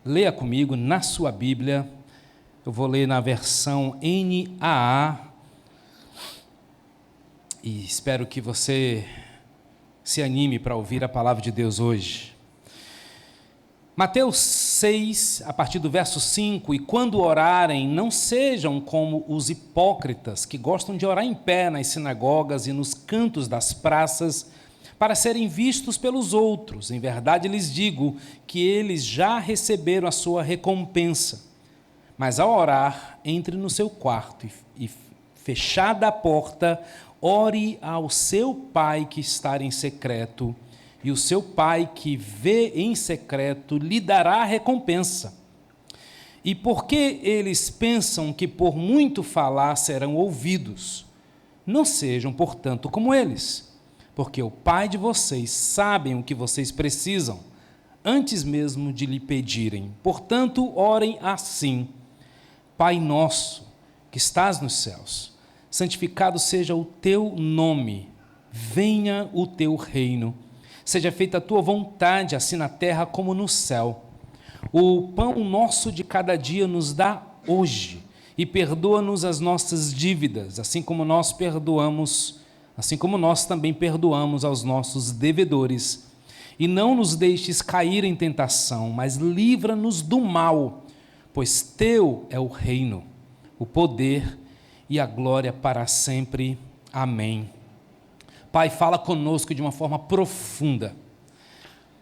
leia comigo na sua Bíblia. Eu vou ler na versão NAA e espero que você se anime para ouvir a palavra de Deus hoje. Mateus 6, a partir do verso 5, e quando orarem, não sejam como os hipócritas, que gostam de orar em pé nas sinagogas e nos cantos das praças, para serem vistos pelos outros. Em verdade lhes digo que eles já receberam a sua recompensa. Mas ao orar, entre no seu quarto e fechada a porta, ore ao seu Pai que está em secreto, e o seu Pai que vê em secreto lhe dará a recompensa. E porque eles pensam que por muito falar serão ouvidos, não sejam, portanto, como eles, porque o Pai de vocês sabe o que vocês precisam, antes mesmo de lhe pedirem. Portanto, orem assim: Pai nosso, que estás nos céus, santificado seja o teu nome, venha o teu reino, seja feita a tua vontade, assim na terra como no céu. O pão nosso de cada dia nos dá hoje, e perdoa-nos as nossas dívidas, assim como nós também perdoamos aos nossos devedores. E não nos deixes cair em tentação, mas livra-nos do mal, pois teu é o reino, o poder e a glória para sempre. Amém. Pai, fala conosco de uma forma profunda.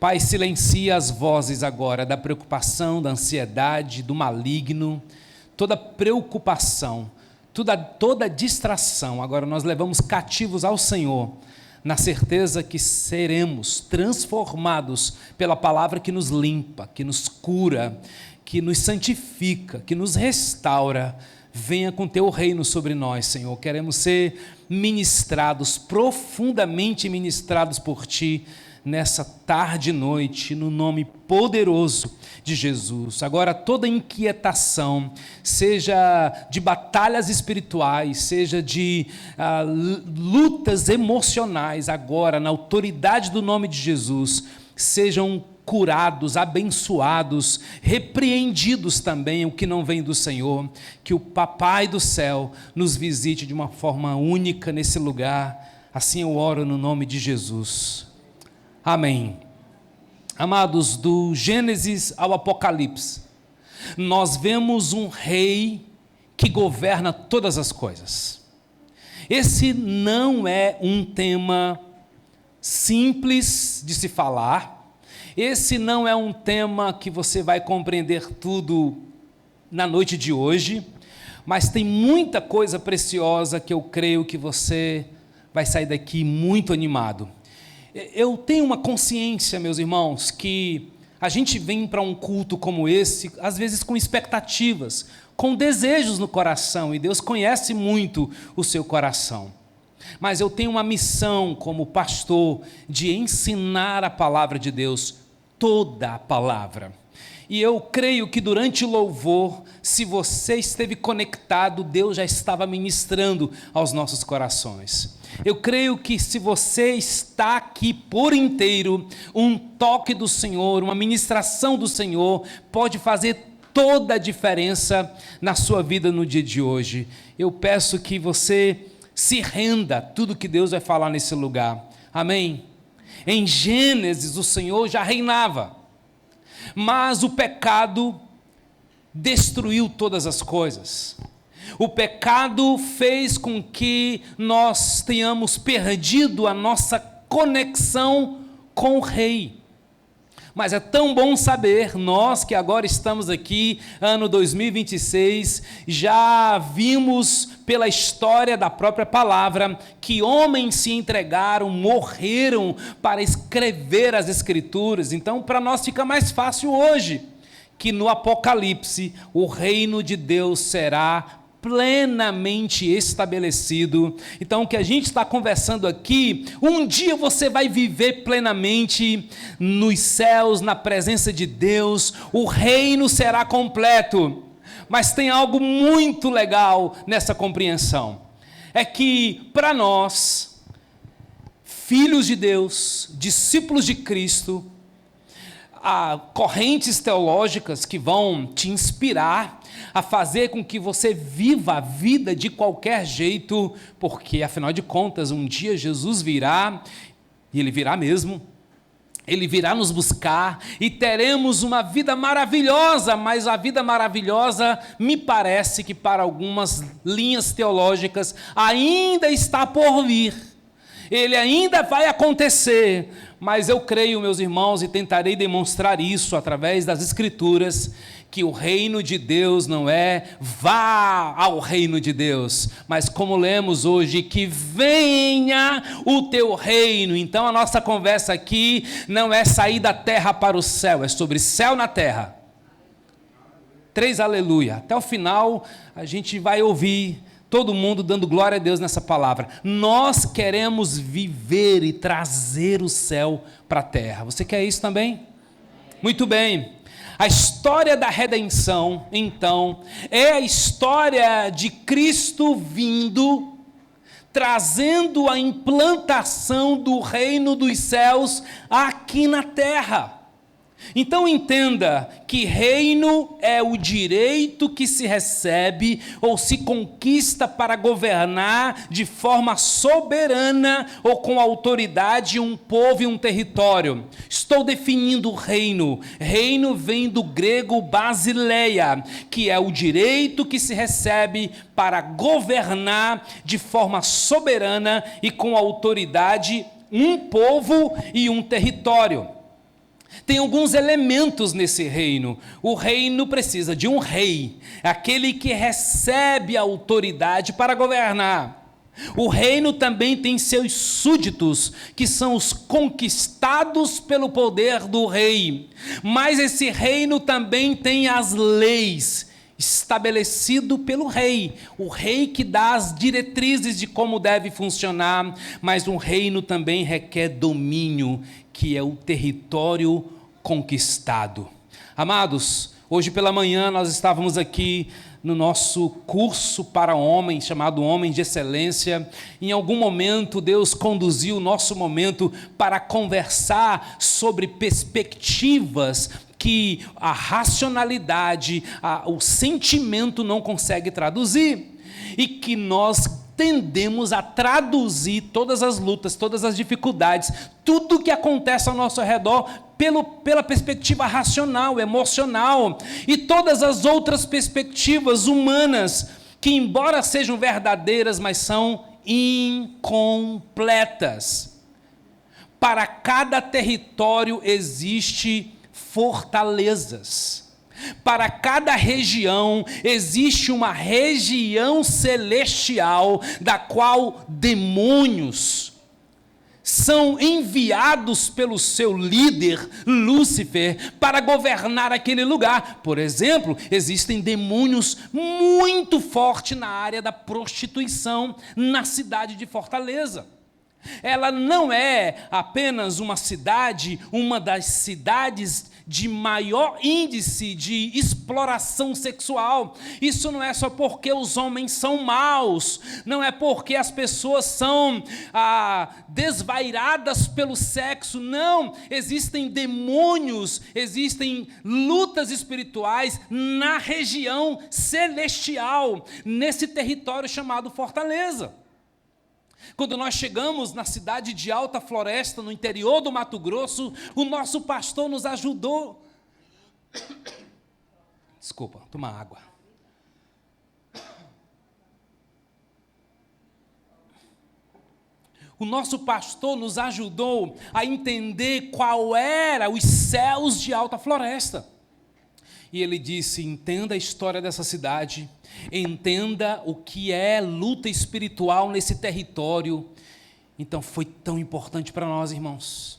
Pai, silencia as vozes agora da preocupação, da ansiedade, do maligno, toda preocupação, toda distração. Agora nós levamos cativos ao Senhor, na certeza que seremos transformados pela palavra que nos limpa, que nos cura, que nos santifica, que nos restaura. Venha com teu reino sobre nós, Senhor. Queremos ser ministrados, profundamente ministrados por ti, nessa tarde e noite, no nome poderoso de Jesus. Agora, toda inquietação, seja de batalhas espirituais, seja de lutas emocionais, agora, na autoridade do nome de Jesus, sejam curados, abençoados, repreendidos também o que não vem do Senhor. Que o Papai do céu nos visite de uma forma única nesse lugar. Assim eu oro no nome de Jesus. Amém. Amados, do Gênesis ao Apocalipse, nós vemos um rei que governa todas as coisas. Esse não é um tema simples de se falar. Esse não é um tema que você vai compreender tudo na noite de hoje, mas tem muita coisa preciosa que eu creio que você vai sair daqui muito animado. Eu tenho uma consciência, meus irmãos, que a gente vem para um culto como esse, às vezes com expectativas, com desejos no coração, e Deus conhece muito o seu coração. Mas eu tenho uma missão como pastor de ensinar a palavra de Deus, toda a palavra. E eu creio que durante o louvor, se você esteve conectado, Deus já estava ministrando aos nossos corações. Eu creio que se você está aqui por inteiro, um toque do Senhor, uma ministração do Senhor, pode fazer toda a diferença na sua vida no dia de hoje. Eu peço que você se renda a tudo que Deus vai falar nesse lugar. Amém? Em Gênesis, o Senhor já reinava, mas o pecado destruiu todas as coisas. O pecado fez com que nós tenhamos perdido a nossa conexão com o Rei. Mas é tão bom saber, nós que agora estamos aqui, ano 2026, já vimos pela história da própria palavra, que homens se entregaram, morreram para escrever as Escrituras. Então, para nós fica mais fácil hoje, que no Apocalipse, o reino de Deus será plenamente estabelecido. Então, o que a gente está conversando aqui, um dia você vai viver plenamente nos céus, na presença de Deus, o reino será completo. Mas tem algo muito legal nessa compreensão, é que para nós, filhos de Deus, discípulos de Cristo, há correntes teológicas que vão te inspirar a fazer com que você viva a vida de qualquer jeito, porque, afinal de contas, um dia Jesus virá, e Ele virá mesmo, Ele virá nos buscar e teremos uma vida maravilhosa, mas a vida maravilhosa, me parece que para algumas linhas teológicas, ainda está por vir. Ele ainda vai acontecer, mas eu creio, meus irmãos, e tentarei demonstrar isso através das Escrituras, que o reino de Deus não é vá ao reino de Deus, mas como lemos hoje, que venha o teu reino. Então a nossa conversa aqui não é sair da terra para o céu, é sobre céu na terra. 3 aleluia. Até o final a gente vai ouvir todo mundo dando glória a Deus nessa palavra. Nós queremos viver e trazer o céu para a terra. Você quer isso também? Muito bem. A história da redenção, então, é a história de Cristo vindo, trazendo a implantação do reino dos céus aqui na terra. Então entenda que reino é o direito que se recebe ou se conquista para governar de forma soberana ou com autoridade um povo e um território. Estou definindo o reino. Reino vem do grego basileia, que é o direito que se recebe para governar de forma soberana e com autoridade um povo e um território. Tem alguns elementos nesse reino. O reino precisa de um rei, aquele que recebe a autoridade para governar. O reino também tem seus súditos, que são os conquistados pelo poder do rei. Mas esse reino também tem as leis, estabelecido pelo rei, o rei que dá as diretrizes de como deve funcionar, mas um reino também requer domínio, que é o território conquistado. Amados, hoje pela manhã nós estávamos aqui no nosso curso para homens, chamado Homens de Excelência. Em algum momento Deus conduziu o nosso momento para conversar sobre perspectivas que a racionalidade, o sentimento não consegue traduzir, e que nós tendemos a traduzir todas as lutas, todas as dificuldades, tudo que acontece ao nosso redor pela perspectiva racional, emocional, e todas as outras perspectivas humanas, que embora sejam verdadeiras, mas são incompletas. Para cada território existe fortalezas. Para cada região existe uma região celestial da qual demônios são enviados pelo seu líder, Lúcifer, para governar aquele lugar. Por exemplo, existem demônios muito fortes na área da prostituição na cidade de Fortaleza. Ela não é apenas uma cidade, uma das cidades de maior índice de exploração sexual. Isso não é só porque os homens são maus, não é porque as pessoas são desvairadas pelo sexo, não. Existem demônios, existem lutas espirituais na região celestial, nesse território chamado Fortaleza. Quando nós chegamos na cidade de Alta Floresta, no interior do Mato Grosso, o nosso pastor nos ajudou. Desculpa, toma água. O nosso pastor nos ajudou a entender qual era os céus de Alta Floresta. E ele disse: entenda a história dessa cidade, entenda o que é luta espiritual nesse território. Então foi tão importante para nós, irmãos.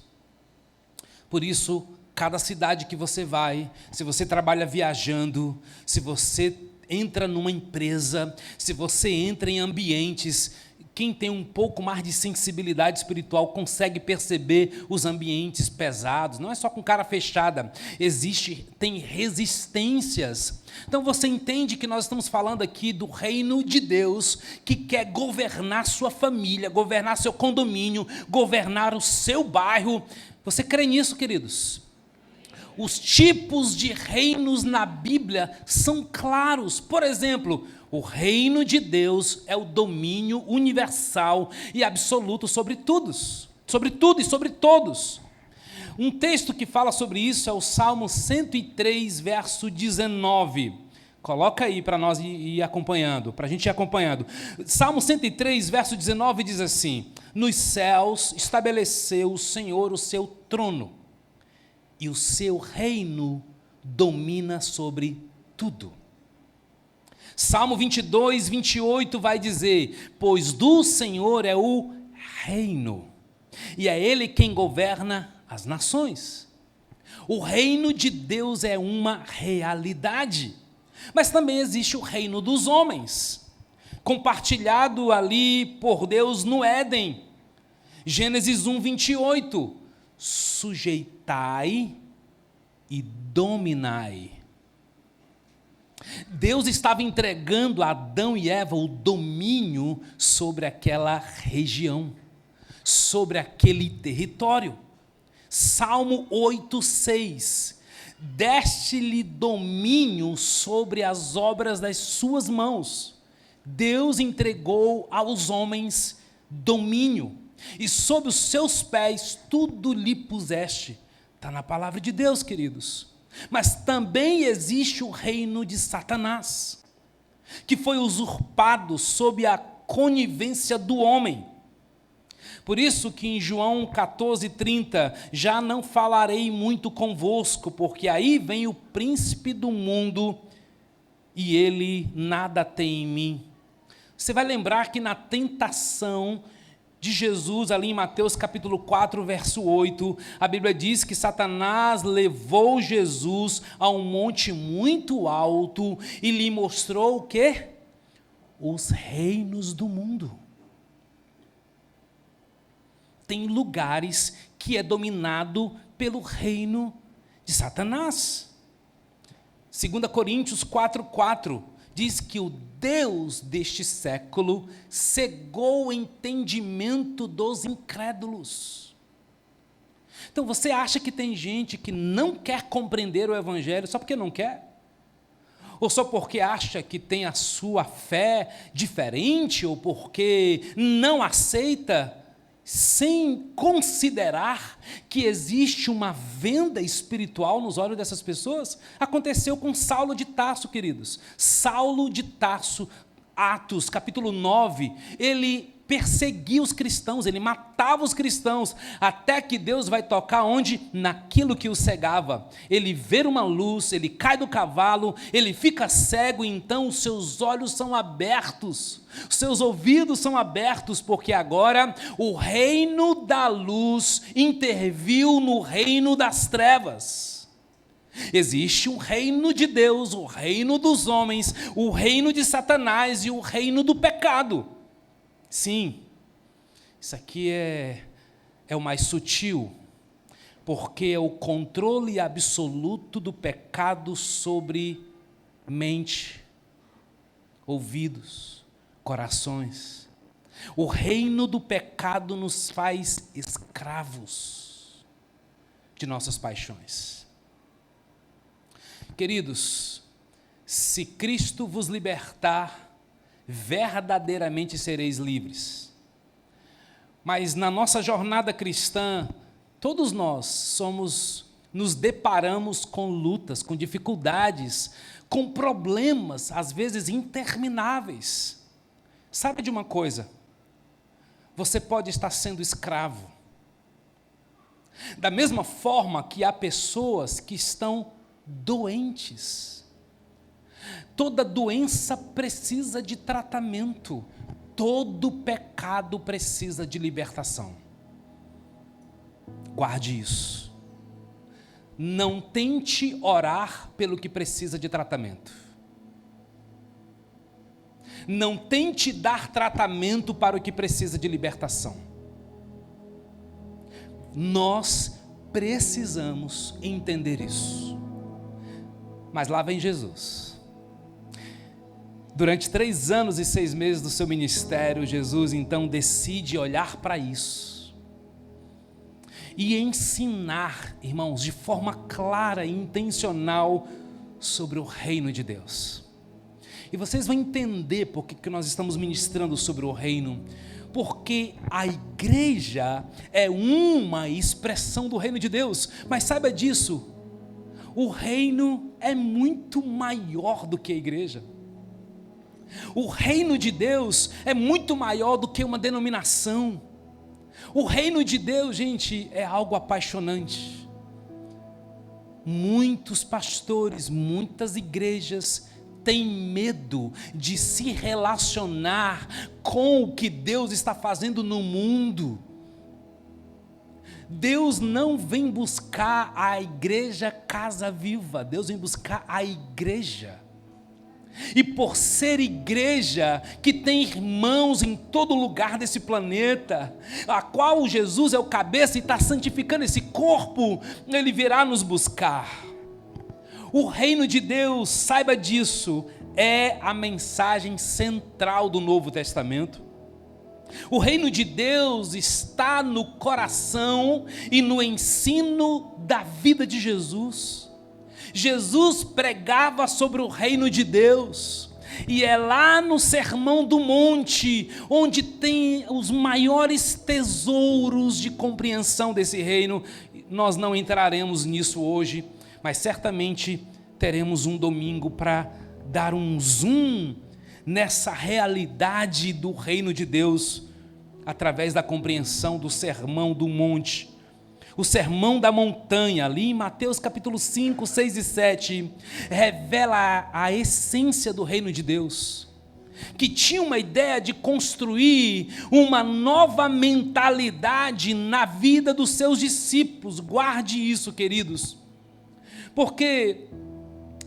Por isso, cada cidade que você vai, se você trabalha viajando, se você entra numa empresa, se você entra em ambientes, quem tem um pouco mais de sensibilidade espiritual consegue perceber os ambientes pesados. Não é só com cara fechada, tem resistências. Então você entende que nós estamos falando aqui do reino de Deus, que quer governar sua família, governar seu condomínio, governar o seu bairro. Você crê nisso, queridos? Os tipos de reinos na Bíblia são claros. Por exemplo, o reino de Deus é o domínio universal e absoluto sobre tudo e sobre todos. Um texto que fala sobre isso é o Salmo 103, verso 19. Coloca aí para nós ir acompanhando, para a gente ir acompanhando. Salmo 103, verso 19 diz assim: nos céus estabeleceu o Senhor o seu trono, e o seu reino domina sobre tudo. Salmo 22, 28 vai dizer: pois do Senhor é o reino, e é Ele quem governa as nações. O reino de Deus é uma realidade, mas também existe o reino dos homens, compartilhado ali por Deus no Éden. Gênesis 1, 28, sujeitai e dominai. Deus estava entregando a Adão e Eva o domínio sobre aquela região, sobre aquele território. Salmo 8, 6, deste-lhe domínio sobre as obras das suas mãos. Deus entregou aos homens domínio, e sob os seus pés tudo lhe puseste. Está na palavra de Deus, queridos. Mas também existe o reino de Satanás, que foi usurpado sob a conivência do homem. Por isso que em João 14:30, já não falarei muito convosco, porque aí vem o príncipe do mundo, e ele nada tem em mim. Você vai lembrar que na tentação de Jesus, ali em Mateus capítulo 4, verso 8, a Bíblia diz que Satanás levou Jesus a um monte muito alto e lhe mostrou o quê? Os reinos do mundo. Tem lugares que é dominado pelo reino de Satanás. 2 Coríntios 4:4 diz que o Deus deste século cegou o entendimento dos incrédulos. Então você acha que tem gente que não quer compreender o Evangelho só porque não quer? Ou só porque acha que tem a sua fé diferente, ou porque não aceita, sem considerar que existe uma venda espiritual nos olhos dessas pessoas? Aconteceu com Saulo de Tarso, queridos. Saulo de Tarso, Atos, capítulo 9, ele perseguia os cristãos, ele matava os cristãos, até que Deus vai tocar onde? Naquilo que o cegava. Ele vê uma luz, ele cai do cavalo, ele fica cego, e então os seus olhos são abertos, os seus ouvidos são abertos, porque agora o reino da luz interviu no reino das trevas. Existe um reino de Deus, o reino dos homens, o reino de Satanás e o reino do pecado. Sim, isso aqui é o mais sutil, porque é o controle absoluto do pecado sobre mente, ouvidos, corações. O reino do pecado nos faz escravos de nossas paixões. Queridos, se Cristo vos libertar, verdadeiramente sereis livres. Mas na nossa jornada cristã, todos nós nos deparamos com lutas, com dificuldades, com problemas, às vezes intermináveis. Sabe de uma coisa? Você pode estar sendo escravo. Da mesma forma que há pessoas que estão doentes. Toda doença precisa de tratamento, todo pecado precisa de libertação. Guarde isso. Não tente orar pelo que precisa de tratamento. Não tente dar tratamento para o que precisa de libertação. Nós precisamos entender isso. Mas lá vem Jesus. Durante 3 anos e 6 meses do seu ministério, Jesus então decide olhar para isso e ensinar, irmãos, de forma clara e intencional sobre o reino de Deus. E vocês vão entender por que nós estamos ministrando sobre o reino, porque a igreja é uma expressão do reino de Deus, mas saiba disso, o reino é muito maior do que a igreja. O reino de Deus é muito maior do que uma denominação. O reino de Deus, gente, é algo apaixonante. Muitos pastores, muitas igrejas têm medo de se relacionar com o que Deus está fazendo no mundo. Deus não vem buscar a igreja casa viva, Deus vem buscar a igreja. E por ser igreja, que tem irmãos em todo lugar desse planeta, a qual Jesus é o cabeça e está santificando esse corpo, Ele virá nos buscar. O reino de Deus, saiba disso, é a mensagem central do Novo Testamento. O reino de Deus está no coração e no ensino da vida de Jesus. Jesus pregava sobre o reino de Deus, e é lá no Sermão do Monte, onde tem os maiores tesouros de compreensão desse reino. Nós não entraremos nisso hoje, mas certamente teremos um domingo para dar um zoom nessa realidade do reino de Deus, através da compreensão do Sermão do Monte. O Sermão da Montanha, ali em Mateus capítulo 5, 6 e 7, revela a essência do reino de Deus, que tinha uma ideia de construir uma nova mentalidade na vida dos seus discípulos. Guarde isso, queridos, porque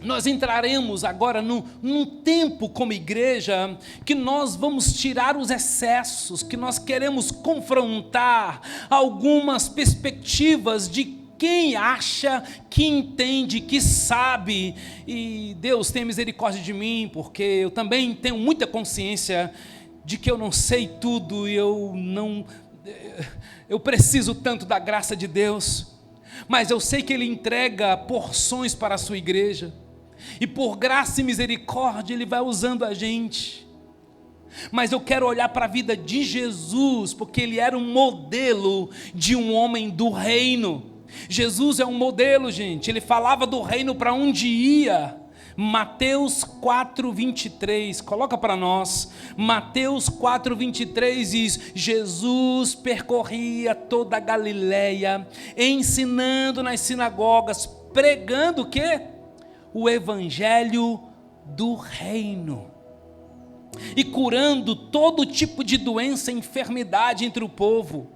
nós entraremos agora num tempo como igreja, que nós vamos tirar os excessos, que nós queremos confrontar algumas perspectivas de quem acha que entende, que sabe, e Deus tem misericórdia de mim, porque eu também tenho muita consciência de que eu não sei tudo, e eu preciso tanto da graça de Deus, mas eu sei que Ele entrega porções para a sua igreja, e por graça e misericórdia Ele vai usando a gente. Mas eu quero olhar para a vida de Jesus, porque Ele era um modelo de um homem do reino. Jesus é um modelo, gente. Ele falava do reino para onde ia. Mateus 4:23, coloca para nós. Mateus 4:23 diz: Jesus percorria toda a Galileia, ensinando nas sinagogas, pregando o quê? O evangelho do reino, e curando todo tipo de doença e enfermidade entre o povo.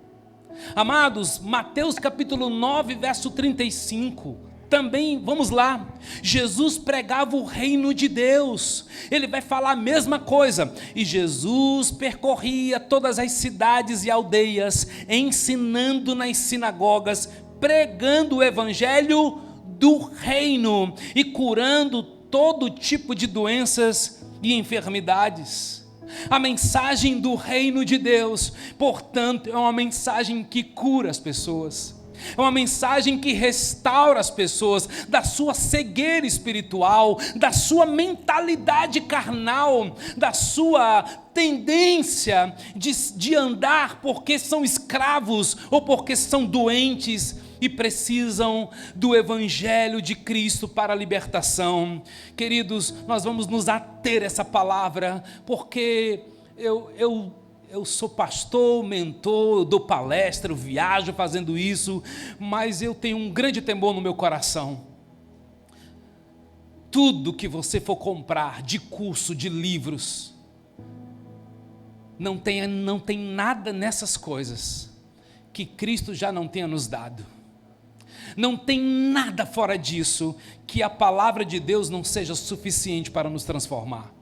Amados, Mateus capítulo 9, verso 35, também, vamos lá, Jesus pregava o reino de Deus. Ele vai falar a mesma coisa. E Jesus percorria todas as cidades e aldeias, ensinando nas sinagogas, pregando o evangelho do reino e curando todo tipo de doenças e enfermidades. A mensagem do reino de Deus, portanto, é uma mensagem que cura as pessoas, é uma mensagem que restaura as pessoas da sua cegueira espiritual, da sua mentalidade carnal, da sua tendência de andar porque são escravos ou porque são doentes e precisam do evangelho de Cristo para a libertação. Queridos, nós vamos nos ater a essa palavra, porque eu sou pastor, mentor, eu dou palestra, eu viajo fazendo isso, mas eu tenho um grande temor no meu coração. Tudo que você for comprar de curso, de livros, não tem nada nessas coisas que Cristo já não tenha nos dado. Não tem nada fora disso que a palavra de Deus não seja suficiente para nos transformar.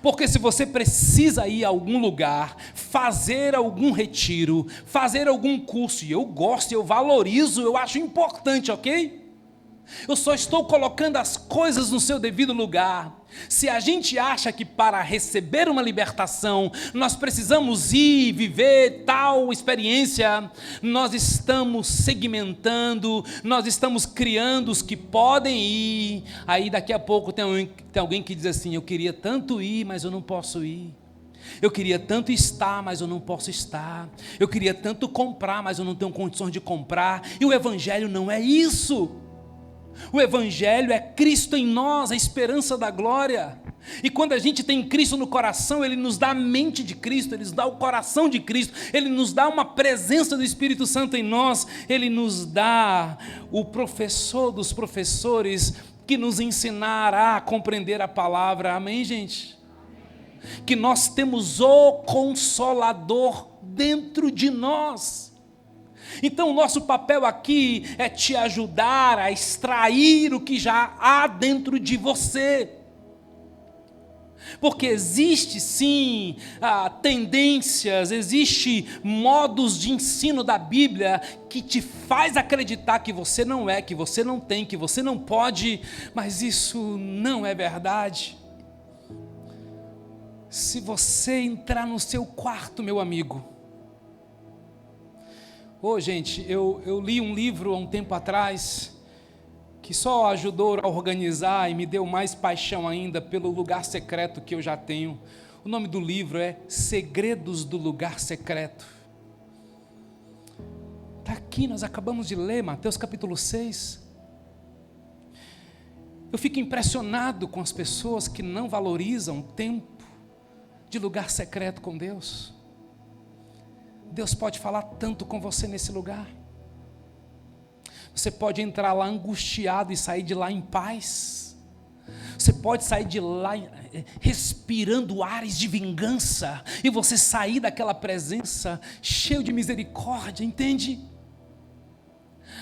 Porque se você precisa ir a algum lugar, fazer algum retiro, fazer algum curso, e eu gosto, eu valorizo, eu acho importante, ok? Eu só estou colocando as coisas no seu devido lugar. Se a gente acha que para receber uma libertação nós precisamos ir viver tal experiência, nós estamos segmentando, nós estamos criando os que podem ir. Aí daqui a pouco tem alguém que diz assim: eu queria tanto ir, mas eu não posso ir. Eu queria tanto estar, mas eu não posso estar. Eu queria tanto comprar, mas eu não tenho condições de comprar. E o Evangelho não é isso. O Evangelho é Cristo em nós, a esperança da glória. E quando a gente tem Cristo no coração, Ele nos dá a mente de Cristo, Ele nos dá o coração de Cristo, Ele nos dá uma presença do Espírito Santo em nós, Ele nos dá o professor dos professores que nos ensinará a compreender a palavra. Amém, gente? Que nós temos o Consolador dentro de nós. Então o nosso papel aqui é te ajudar a extrair o que já há dentro de você. Porque existe sim tendências, existe modos de ensino da Bíblia que te faz acreditar que você não é, que você não tem, que você não pode, mas isso não é verdade. Se você entrar no seu quarto, meu amigo, gente, eu li um livro há um tempo atrás, que só ajudou a organizar e me deu mais paixão ainda pelo lugar secreto que eu já tenho. O nome do livro é Segredos do Lugar Secreto. Está aqui, nós acabamos de ler, Mateus capítulo 6. Eu fico impressionado com as pessoas que não valorizam o tempo de lugar secreto com Deus. Deus pode falar tanto com você nesse lugar. Você pode entrar lá angustiado e sair de lá em paz. Você pode sair de lá respirando ares de vingança, e você sair daquela presença cheio de misericórdia, entende?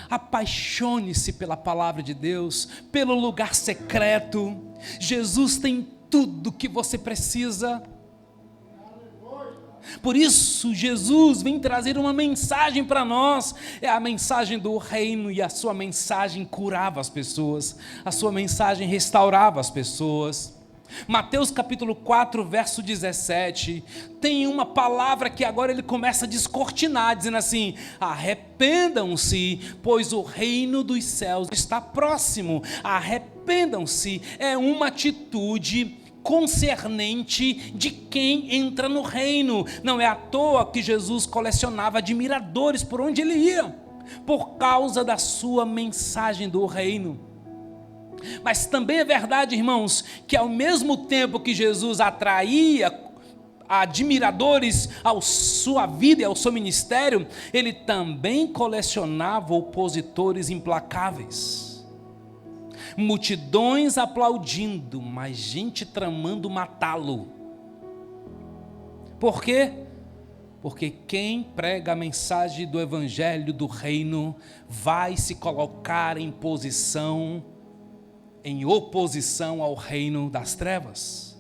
Apaixone-se pela palavra de Deus, pelo lugar secreto. Jesus tem tudo que você precisa. Por isso Jesus vem trazer uma mensagem para nós, é a mensagem do reino, e a sua mensagem curava as pessoas, a sua mensagem restaurava as pessoas. Mateus capítulo 4 verso 17, tem uma palavra que agora ele começa a descortinar, dizendo assim: arrependam-se, pois o reino dos céus está próximo. Arrependam-se é uma atitude concernente de quem entra no reino. Não é à toa que Jesus colecionava admiradores por onde ele ia, por causa da sua mensagem do reino. Mas também é verdade, irmãos, que ao mesmo tempo que Jesus atraía admiradores à sua vida e ao seu ministério, ele também colecionava opositores implacáveis. Multidões aplaudindo, mas gente tramando matá-lo. Por quê? Porque quem prega a mensagem do evangelho do reino vai se colocar em oposição ao reino das trevas.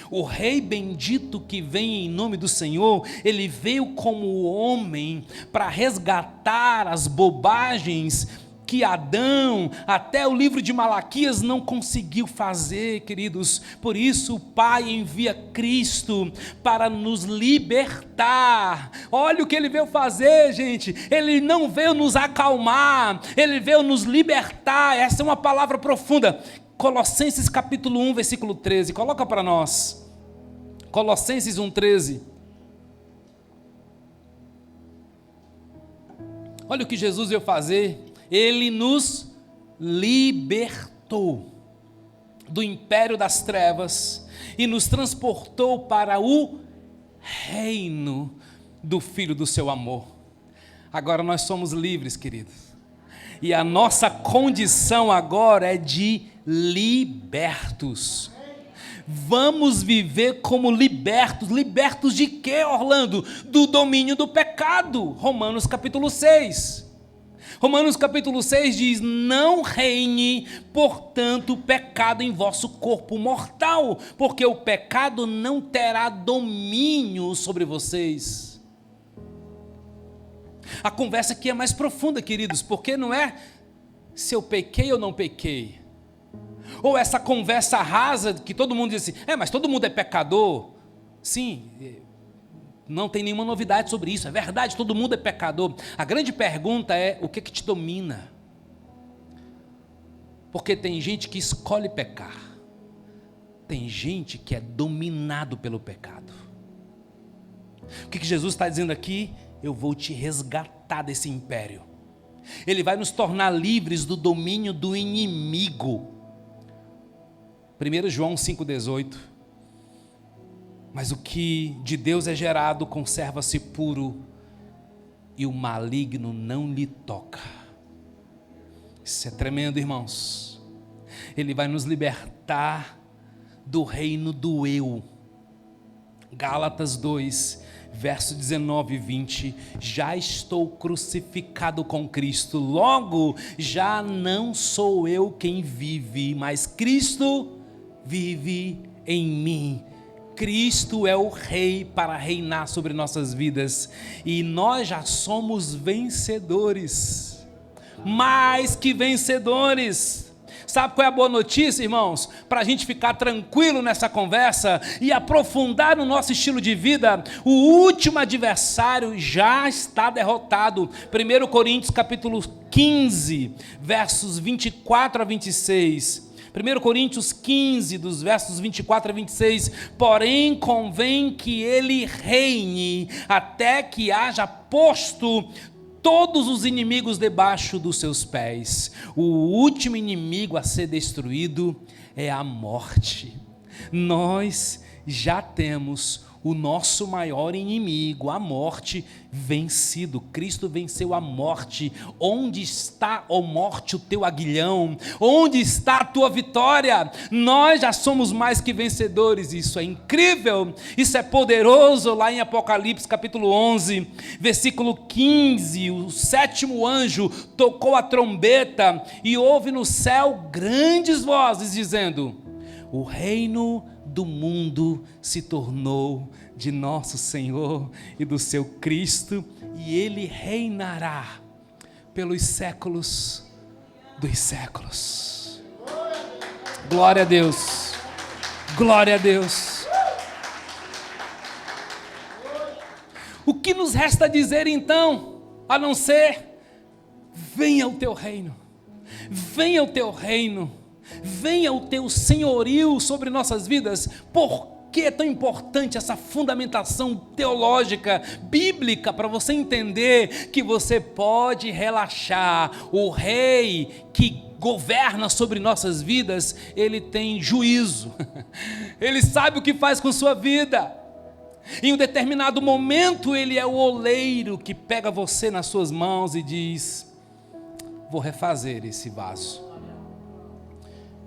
O rei bendito que vem em nome do Senhor, ele veio como homem para resgatar as bobagens que Adão, até o livro de Malaquias, não conseguiu fazer, queridos. Por isso o Pai envia Cristo para nos libertar. Olha o que ele veio fazer, gente. Ele não veio nos acalmar, ele veio nos libertar. Essa é uma palavra profunda. Colossenses capítulo 1, versículo 13, coloca para nós. Colossenses 1,13. Olha o que Jesus veio fazer. Ele nos libertou do império das trevas e nos transportou para o reino do Filho do seu amor. Agora nós somos livres, queridos. E a nossa condição agora é de libertos. Vamos viver como libertos. Libertos de quê, Orlando? Do domínio do pecado. Romanos capítulo 6. Romanos capítulo 6 diz: não reine, portanto, o pecado em vosso corpo mortal, porque o pecado não terá domínio sobre vocês. A conversa aqui é mais profunda, queridos, porque não é se eu pequei ou não pequei. Ou essa conversa rasa que todo mundo diz assim, mas todo mundo é pecador. Sim, não tem nenhuma novidade sobre isso, é verdade, todo mundo é pecador. A grande pergunta é, o que te domina? Porque tem gente que escolhe pecar, tem gente que é dominado pelo pecado. O que Jesus está dizendo aqui? Eu vou te resgatar desse império. Ele vai nos tornar livres do domínio do inimigo. 1 João 5,18. Mas o que de Deus é gerado conserva-se puro, e o maligno não lhe toca. Isso é tremendo, irmãos. Ele vai nos libertar do reino do eu. Gálatas 2, verso 19 e 20, já estou crucificado com Cristo, logo já não sou eu quem vive, mas Cristo vive em mim. Cristo é o Rei para reinar sobre nossas vidas, e nós já somos vencedores, mais que vencedores. Sabe qual é a boa notícia, irmãos? Para a gente ficar tranquilo nessa conversa e aprofundar no nosso estilo de vida, o último adversário já está derrotado. 1 Coríntios capítulo 15, versos 24 a 26. 1 Coríntios 15, dos versos 24 a 26, porém convém que ele reine, até que haja posto todos os inimigos debaixo dos seus pés. O último inimigo a ser destruído é a morte. Nós já temos o nosso maior inimigo, a morte, vencido. Cristo venceu a morte. Onde está, ó morte, o teu aguilhão? Onde está a tua vitória? Nós já somos mais que vencedores. Isso é incrível, isso é poderoso. Lá em Apocalipse capítulo 11, versículo 15, o sétimo anjo tocou a trombeta e houve no céu grandes vozes dizendo: o reino do mundo se tornou de nosso Senhor e do seu Cristo, e ele reinará pelos séculos dos séculos. Glória a Deus, glória a Deus. O que nos resta dizer então, a não ser: venha o teu reino, venha o teu reino, venha o teu senhorio sobre nossas vidas. Por que é tão importante essa fundamentação teológica, bíblica, para você entender que você pode relaxar? O rei que governa sobre nossas vidas, ele tem juízo, ele sabe o que faz com sua vida. Em um determinado momento, ele é o oleiro que pega você nas suas mãos e diz: vou refazer esse vaso.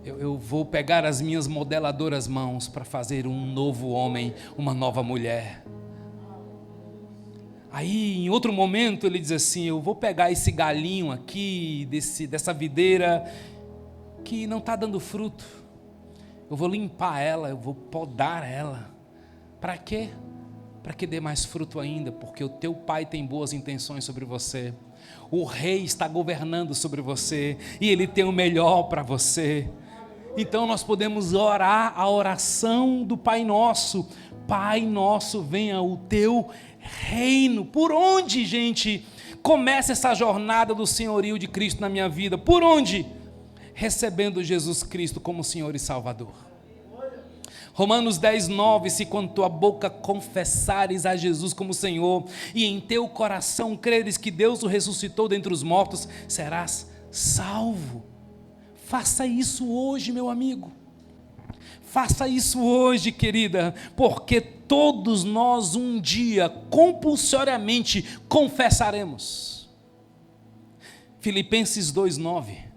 Eu vou pegar as minhas modeladoras mãos para fazer um novo homem, uma nova mulher. Aí, em outro momento, ele diz assim: eu vou pegar esse galinho aqui, dessa videira que não está dando fruto. Eu vou limpar ela, eu vou podar ela. Para quê? Para que dê mais fruto ainda, porque o teu pai tem boas intenções sobre você. O rei está governando sobre você e ele tem o melhor para você. Então nós podemos orar a oração do Pai Nosso: Pai Nosso, venha o teu reino. Por onde, gente, começa essa jornada do senhorio de Cristo na minha vida? Por onde? Recebendo Jesus Cristo como Senhor e Salvador. Romanos 10, 9, se com tua boca confessares a Jesus como Senhor, e em teu coração creres que Deus o ressuscitou dentre os mortos, serás salvo. Faça isso hoje, meu amigo. Faça isso hoje, querida, porque todos nós um dia compulsoriamente confessaremos. Filipenses 2:9.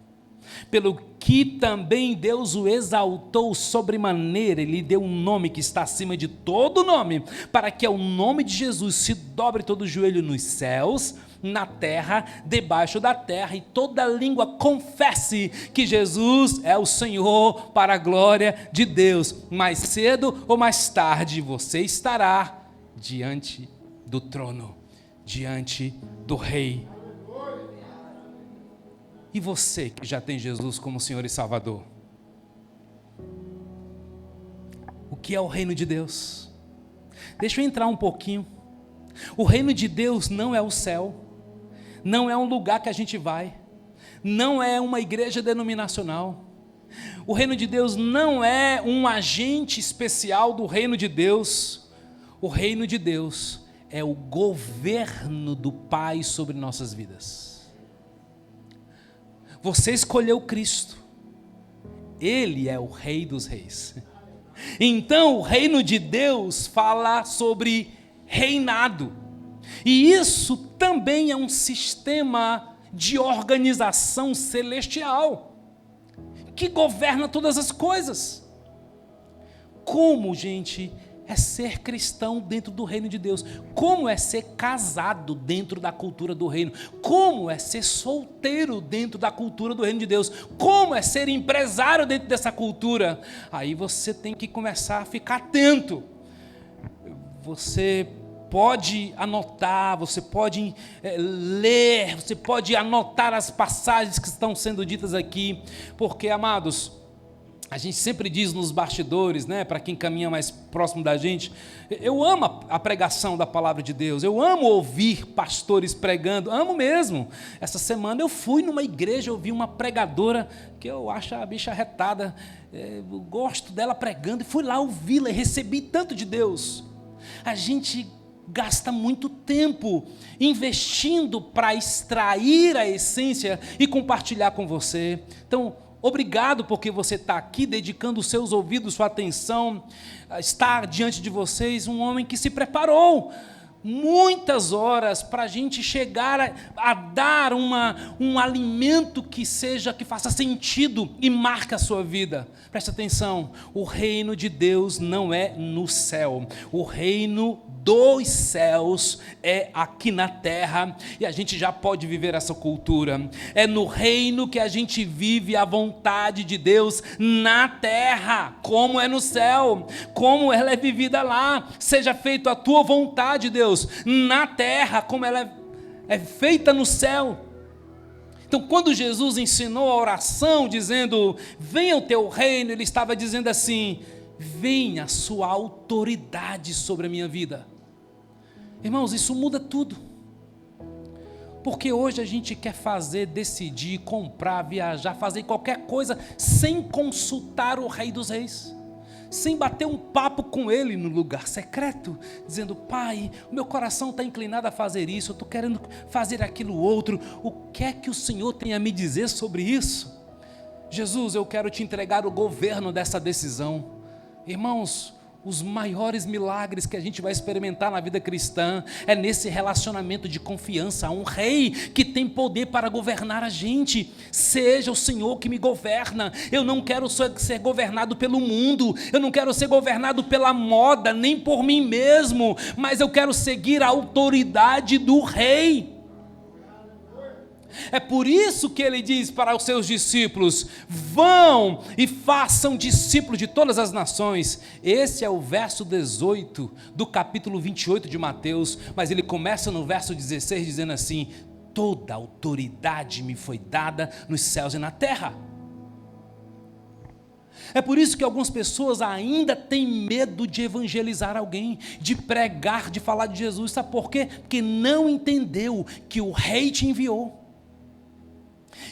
Pelo que também Deus o exaltou sobremaneira, Ele lhe deu um nome que está acima de todo nome, para que ao nome de Jesus se dobre todo o joelho nos céus, na terra, debaixo da terra, e toda língua confesse que Jesus é o Senhor, para a glória de Deus. Mais cedo ou mais tarde você estará diante do trono, diante do Rei. E você que já tem Jesus como Senhor e Salvador? O que é o reino de Deus? Deixa eu entrar um pouquinho. O reino de Deus não é o céu, não é um lugar que a gente vai, não é uma igreja denominacional. O reino de Deus não é um agente especial do reino de Deus. O reino de Deus é o governo do Pai sobre nossas vidas. Você escolheu Cristo, Ele é o Rei dos Reis. Então o reino de Deus fala sobre reinado, e isso também é um sistema de organização celestial, que governa todas as coisas. Como, gente, é ser cristão dentro do reino de Deus? Como é ser casado dentro da cultura do reino? Como é ser solteiro dentro da cultura do reino de Deus? Como é ser empresário dentro dessa cultura? Aí você tem que começar a ficar atento. Você pode anotar, você pode ler, você pode anotar as passagens que estão sendo ditas aqui, porque, amados, a gente sempre diz nos bastidores, né, para quem caminha mais próximo da gente, eu amo a pregação da palavra de Deus, eu amo ouvir pastores pregando, amo mesmo. Essa semana eu fui numa igreja, eu vi uma pregadora, que eu acho a bicha retada, eu gosto dela pregando, e fui lá ouvi-la e recebi tanto de Deus. A gente gasta muito tempo investindo para extrair a essência e compartilhar com você. Então, obrigado porque você está aqui dedicando os seus ouvidos, sua atenção. Está diante de vocês um homem que se preparou muitas horas para a gente chegar a dar um alimento que faça sentido e marque a sua vida. Presta atenção, o reino de Deus não é no céu, o reino dos céus é aqui na terra, e a gente já pode viver essa cultura. É no reino que a gente vive a vontade de Deus na terra, como é no céu, como ela é vivida lá. Seja feita a tua vontade, Deus, na terra, como ela é feita no céu. Então, quando Jesus ensinou a oração, dizendo, venha o teu reino, ele estava dizendo assim, venha a sua autoridade sobre a minha vida. Irmãos, isso muda tudo, porque hoje a gente quer fazer, decidir, comprar, viajar, fazer qualquer coisa, sem consultar o Rei dos Reis, sem bater um papo com Ele no lugar secreto, dizendo, Pai, o meu coração está inclinado a fazer isso, eu estou querendo fazer aquilo outro, o que é que o Senhor tem a me dizer sobre isso? Jesus, eu quero te entregar o governo dessa decisão. Irmãos, os maiores milagres que a gente vai experimentar na vida cristã é nesse relacionamento de confiança a um rei que tem poder para governar a gente. Seja o Senhor que me governa. Eu não quero ser governado pelo mundo, eu não quero ser governado pela moda, nem por mim mesmo, mas eu quero seguir a autoridade do rei. É por isso que ele diz para os seus discípulos, vão e façam discípulos de todas as nações. Esse é o verso 18 do capítulo 28 de Mateus, mas ele começa no verso 16 dizendo assim, toda autoridade me foi dada nos céus e na terra. É por isso que algumas pessoas ainda têm medo de evangelizar alguém, de pregar, de falar de Jesus. Sabe por quê? Porque não entendeu que o rei te enviou.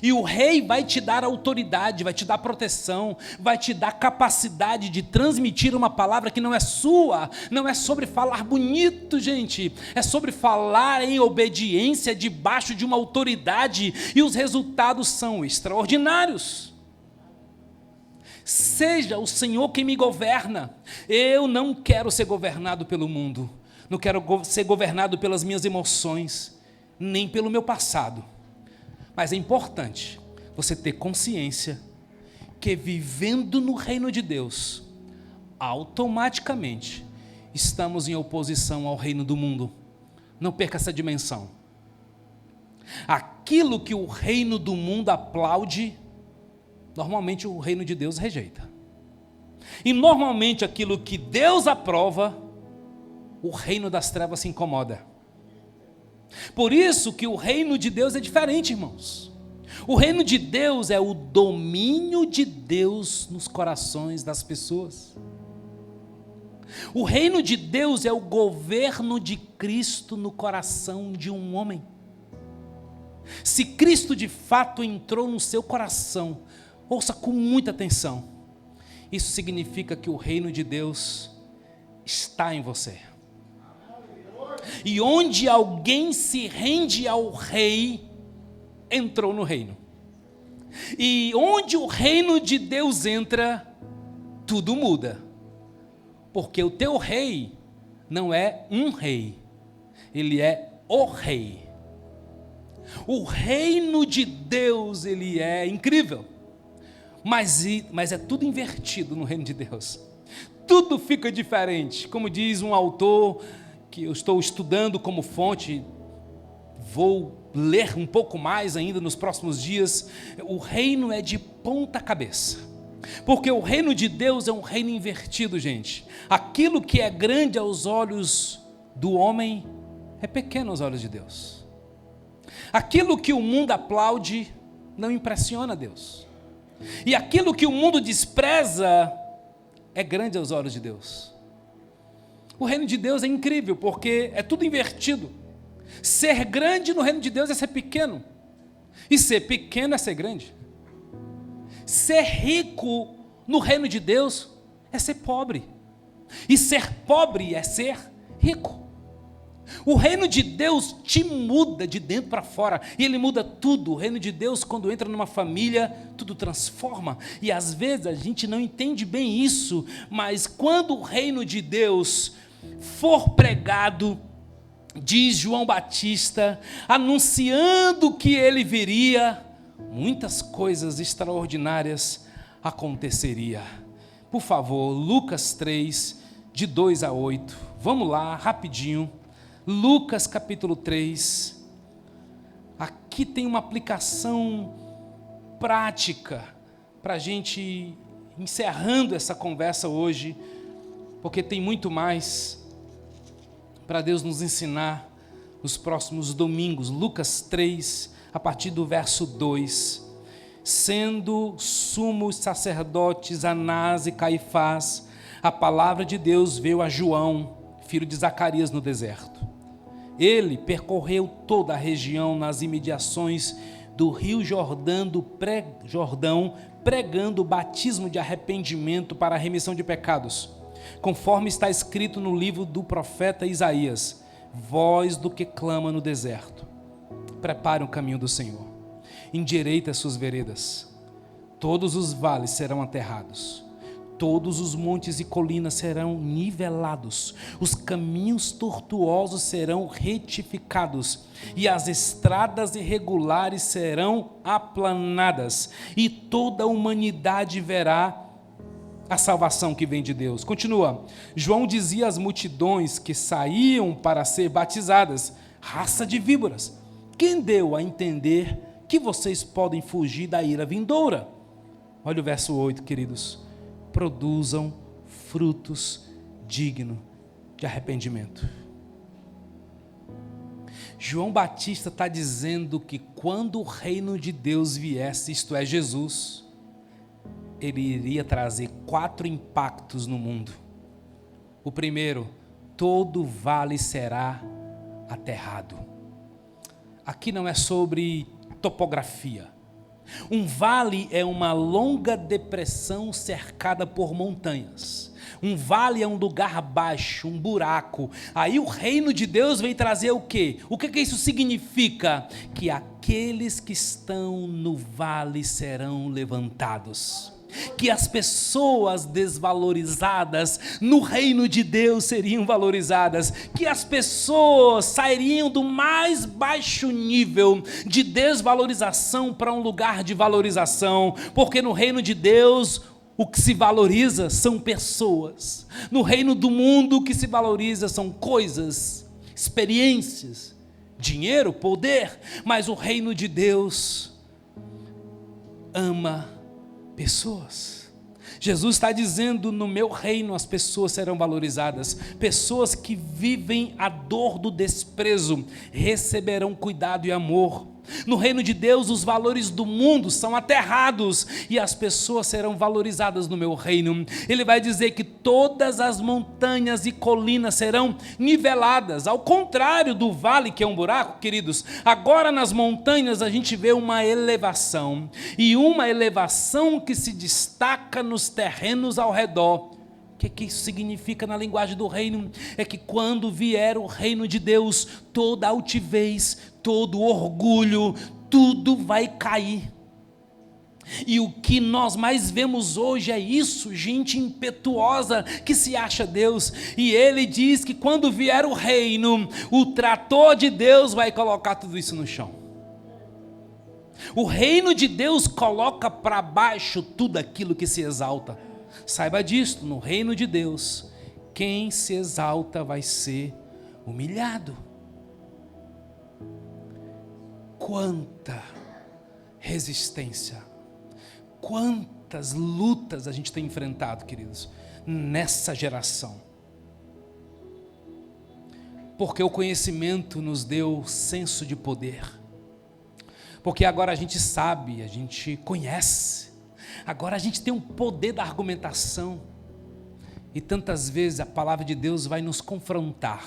E o rei vai te dar autoridade, vai te dar proteção, vai te dar capacidade de transmitir uma palavra que não é sua, não é sobre falar bonito, gente, é sobre falar em obediência debaixo de uma autoridade, e os resultados são extraordinários. Seja o Senhor quem me governa. Eu não quero ser governado pelo mundo, não quero ser governado pelas minhas emoções, nem pelo meu passado. Mas é importante você ter consciência que vivendo no reino de Deus, automaticamente estamos em oposição ao reino do mundo. Não perca essa dimensão. Aquilo que o reino do mundo aplaude, normalmente o reino de Deus rejeita. E normalmente aquilo que Deus aprova, o reino das trevas se incomoda. Por isso que o reino de Deus é diferente, irmãos. O reino de Deus é o domínio de Deus nos corações das pessoas. O reino de Deus é o governo de Cristo no coração de um homem. Se Cristo de fato entrou no seu coração, ouça com muita atenção, isso significa que o reino de Deus está em você. E onde alguém se rende ao rei, entrou no reino. E onde o reino de Deus entra, tudo muda. Porque o teu rei não é um rei, ele é o rei. O reino de Deus, ele é incrível, mas é tudo invertido no reino de Deus. Tudo fica diferente. Como diz um autor que eu estou estudando como fonte, vou ler um pouco mais ainda nos próximos dias, o reino é de ponta cabeça, porque o reino de Deus é um reino invertido, gente. Aquilo que é grande aos olhos do homem é pequeno aos olhos de Deus. Aquilo que o mundo aplaude não impressiona Deus, e aquilo que o mundo despreza é grande aos olhos de Deus. O reino de Deus é incrível, porque é tudo invertido. Ser grande no reino de Deus é ser pequeno, e ser pequeno é ser grande. Ser rico no reino de Deus é ser pobre, e ser pobre é ser rico. O reino de Deus te muda de dentro para fora, e ele muda tudo. O reino de Deus, quando entra numa família, tudo transforma, e às vezes a gente não entende bem isso, mas quando o reino de Deus for pregado, diz João Batista, anunciando que ele viria, muitas coisas extraordinárias aconteceria. Por favor, Lucas 3, de 2 a 8, vamos lá, rapidinho. Lucas capítulo 3, aqui tem uma aplicação prática, para a gente ir encerrando essa conversa hoje, porque tem muito mais para Deus nos ensinar nos próximos domingos. Lucas 3, a partir do verso 2, sendo sumos sacerdotes Anás e Caifás, a palavra de Deus veio a João, filho de Zacarias, no deserto. Ele percorreu toda a região nas imediações do rio Jordão, pregando o batismo de arrependimento para a remissão de pecados, conforme está escrito no livro do profeta Isaías: voz do que clama no deserto, prepare o caminho do Senhor, endireita as suas veredas. Todos os vales serão aterrados, todos os montes e colinas serão nivelados, os caminhos tortuosos serão retificados, e as estradas irregulares serão aplanadas, e toda a humanidade verá a salvação que vem de Deus. Continua, João dizia às multidões que saíam para ser batizadas: raça de víboras, quem deu a entender que vocês podem fugir da ira vindoura? Olha o verso 8, queridos. Produzam frutos dignos de arrependimento. João Batista está dizendo que quando o reino de Deus viesse, isto é, Jesus, ele iria trazer 4 impactos no mundo. O primeiro, todo vale será aterrado. Aqui não é sobre topografia. Um vale é uma longa depressão cercada por montanhas. Um vale é um lugar baixo, um buraco. Aí o reino de Deus vem trazer o quê? O que isso significa? Que aqueles que estão no vale serão levantados. Que as pessoas desvalorizadas no reino de Deus seriam valorizadas, que as pessoas sairiam do mais baixo nível de desvalorização para um lugar de valorização, porque no reino de Deus o que se valoriza são pessoas. No reino do mundo o que se valoriza são coisas, experiências, dinheiro, poder, mas o reino de Deus ama pessoas. Jesus está dizendo: no meu reino as pessoas serão valorizadas. Pessoas que vivem a dor do desprezo receberão cuidado e amor. No reino de Deus, os valores do mundo são aterrados e as pessoas serão valorizadas no meu reino. Ele vai dizer que todas as montanhas e colinas serão niveladas, ao contrário do vale, que é um buraco, queridos. Agora nas montanhas a gente vê uma elevação, e uma elevação que se destaca nos terrenos ao redor. O que isso significa na linguagem do reino? É que quando vier o reino de Deus, toda altivez, todo orgulho, tudo vai cair. E o que nós mais vemos hoje é isso, gente impetuosa que se acha Deus. E ele diz que quando vier o reino, o trator de Deus vai colocar tudo isso no chão. O reino de Deus coloca para baixo tudo aquilo que se exalta. Saiba disto, no reino de Deus, quem se exalta vai ser humilhado. Quanta resistência, quantas lutas a gente tem enfrentado, queridos, nessa geração. Porque o conhecimento nos deu senso de poder. Porque agora a gente sabe, a gente conhece. Agora a gente tem um poder da argumentação. E tantas vezes a palavra de Deus vai nos confrontar.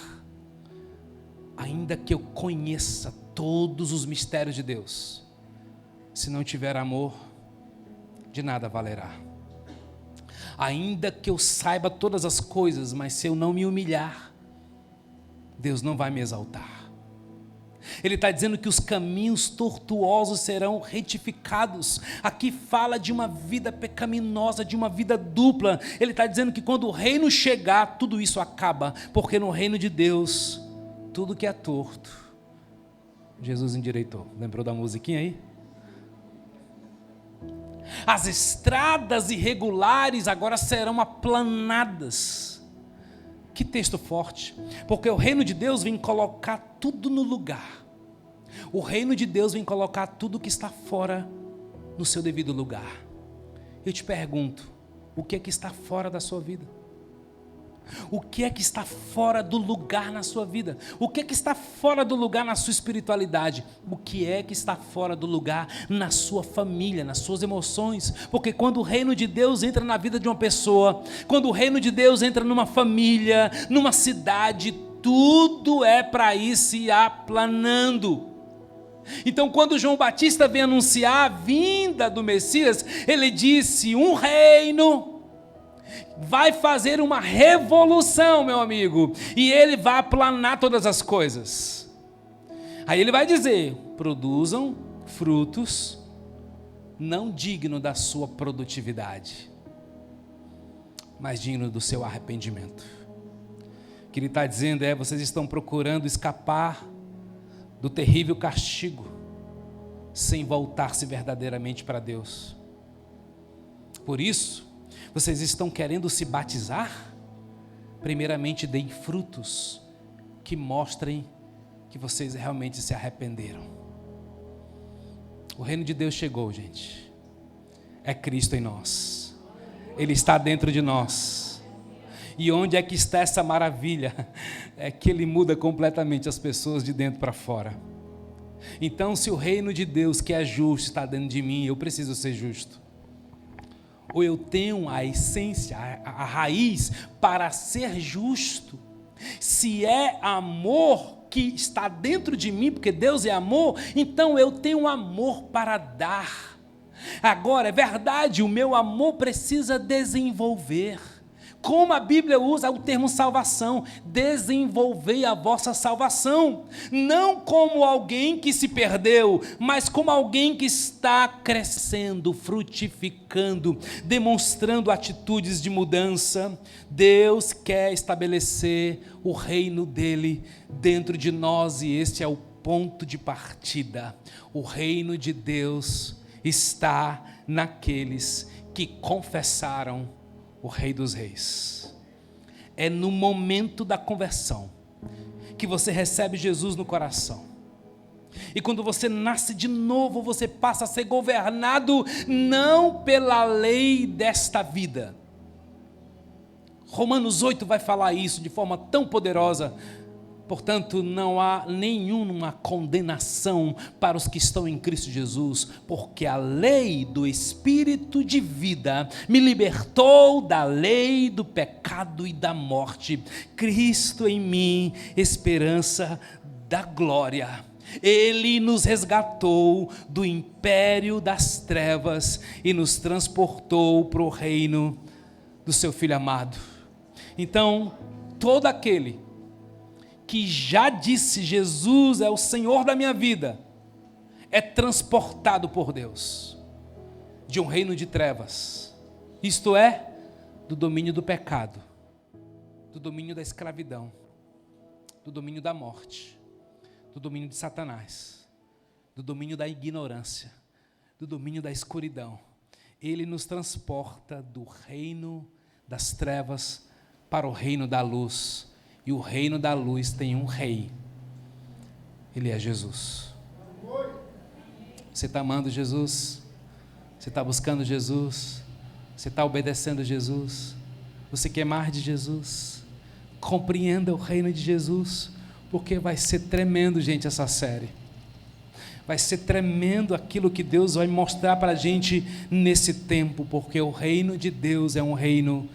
Ainda que eu conheça todos os mistérios de Deus, se não tiver amor, de nada valerá. Ainda que eu saiba todas as coisas, mas se eu não me humilhar, Deus não vai me exaltar. Ele está dizendo que os caminhos tortuosos serão retificados. Aqui fala de uma vida pecaminosa, de uma vida dupla. Ele está dizendo que quando o reino chegar, tudo isso acaba, porque no reino de Deus, tudo que é torto, Jesus endireitou. Lembrou da musiquinha aí? As estradas irregulares agora serão aplanadas. Que texto forte, porque o reino de Deus vem colocar tudo no lugar. O reino de Deus vem colocar tudo que está fora no seu devido lugar. Eu te pergunto, o que é que está fora da sua vida? O que é que está fora do lugar na sua vida? O que é que está fora do lugar na sua espiritualidade? O que é que está fora do lugar na sua família, nas suas emoções? Porque quando o reino de Deus entra na vida de uma pessoa, quando o reino de Deus entra numa família, numa cidade, tudo é para ir se aplanando. Então, quando João Batista vem anunciar a vinda do Messias, ele disse: um reino vai fazer uma revolução, meu amigo, e ele vai aplanar todas as coisas. Aí ele vai dizer: produzam frutos não dignos da sua produtividade, mas dignos do seu arrependimento. O que ele está dizendo é: vocês estão procurando escapar do terrível castigo, sem voltar-se verdadeiramente para Deus. Por isso, vocês estão querendo se batizar? Primeiramente, deem frutos que mostrem que vocês realmente se arrependeram. O reino de Deus chegou, gente. É Cristo em nós. Ele está dentro de nós. E onde é que está essa maravilha? É que Ele muda completamente as pessoas de dentro para fora. Então, se o reino de Deus, que é justo, está dentro de mim, eu preciso ser justo. Ou eu tenho a essência, a raiz para ser justo. Se é amor que está dentro de mim, porque Deus é amor, então eu tenho amor para dar. Agora, é verdade, o meu amor precisa desenvolver. Como a Bíblia usa o termo salvação: desenvolvei a vossa salvação, não como alguém que se perdeu, mas como alguém que está crescendo, frutificando, demonstrando atitudes de mudança. Deus quer estabelecer o reino dele dentro de nós, e este é o ponto de partida. O reino de Deus está naqueles que confessaram o Rei dos Reis. É no momento da conversão que você recebe Jesus no coração. E quando você nasce de novo, você passa a ser governado não pela lei desta vida. Romanos 8 vai falar isso de forma tão poderosa. Portanto, não há nenhuma condenação para os que estão em Cristo Jesus, porque a lei do Espírito de vida me libertou da lei do pecado e da morte. Cristo em mim, esperança da glória. Ele nos resgatou do império das trevas e nos transportou para o reino do seu Filho amado. Então, todo aquele que já disse Jesus é o Senhor da minha vida, é transportado por Deus de um reino de trevas, isto é, do domínio do pecado, do domínio da escravidão, do domínio da morte, do domínio de Satanás, do domínio da ignorância, do domínio da escuridão. Ele nos transporta do reino das trevas para o reino da luz. E o reino da luz tem um rei. Ele é Jesus. Você está amando Jesus? Você está buscando Jesus? Você está obedecendo Jesus? Você quer mais de Jesus? Compreenda o reino de Jesus, porque vai ser tremendo, gente, essa série. Vai ser tremendo aquilo que Deus vai mostrar para a gente nesse tempo, porque o reino de Deus é um reino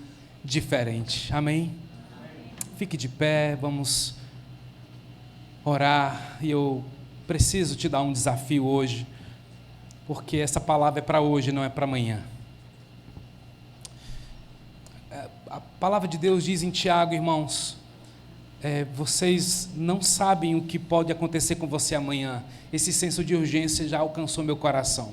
diferente. Amém? Fique de pé, vamos orar. E eu preciso te dar um desafio hoje, porque essa palavra é para hoje, não é para amanhã. A palavra de Deus diz em Tiago, irmãos, vocês não sabem o que pode acontecer com você amanhã. Esse senso de urgência já alcançou meu coração.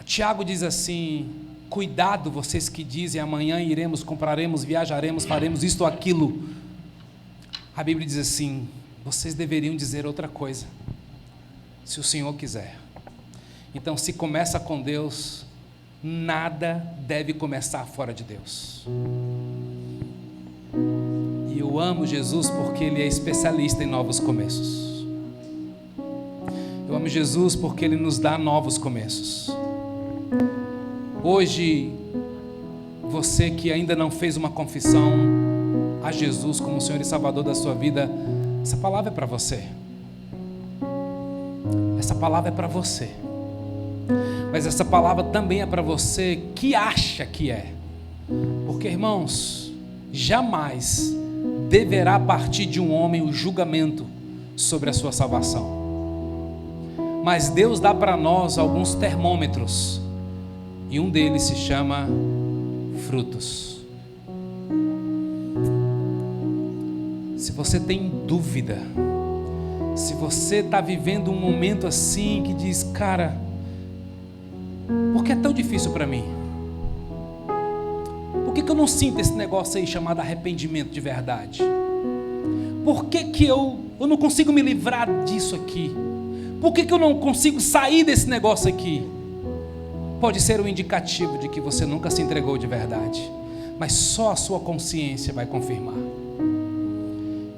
Tiago diz assim: cuidado vocês que dizem amanhã iremos, compraremos, viajaremos, faremos isto ou aquilo. A Bíblia diz assim: vocês deveriam dizer outra coisa, se o Senhor quiser. Então, se começa com Deus, nada deve começar fora de Deus. E eu amo Jesus porque Ele é especialista em novos começos. Eu amo Jesus porque Ele nos dá novos começos. Hoje, você que ainda não fez uma confissão a Jesus como Senhor e Salvador da sua vida, essa palavra é para você. Essa palavra é para você. Mas essa palavra também é para você que acha que é. Porque, irmãos, jamais deverá partir de um homem o julgamento sobre a sua salvação. Mas Deus dá para nós alguns termômetros, e um deles se chama frutos. Se você tem dúvida, se você está vivendo um momento assim que diz: cara, por que é tão difícil para mim? Por que eu não sinto esse negócio aí chamado arrependimento de verdade? Por que eu não consigo me livrar disso aqui? Por que eu não consigo sair desse negócio aqui? Pode ser um indicativo de que você nunca se entregou de verdade, mas só a sua consciência vai confirmar.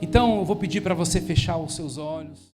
Então eu vou pedir para você fechar os seus olhos.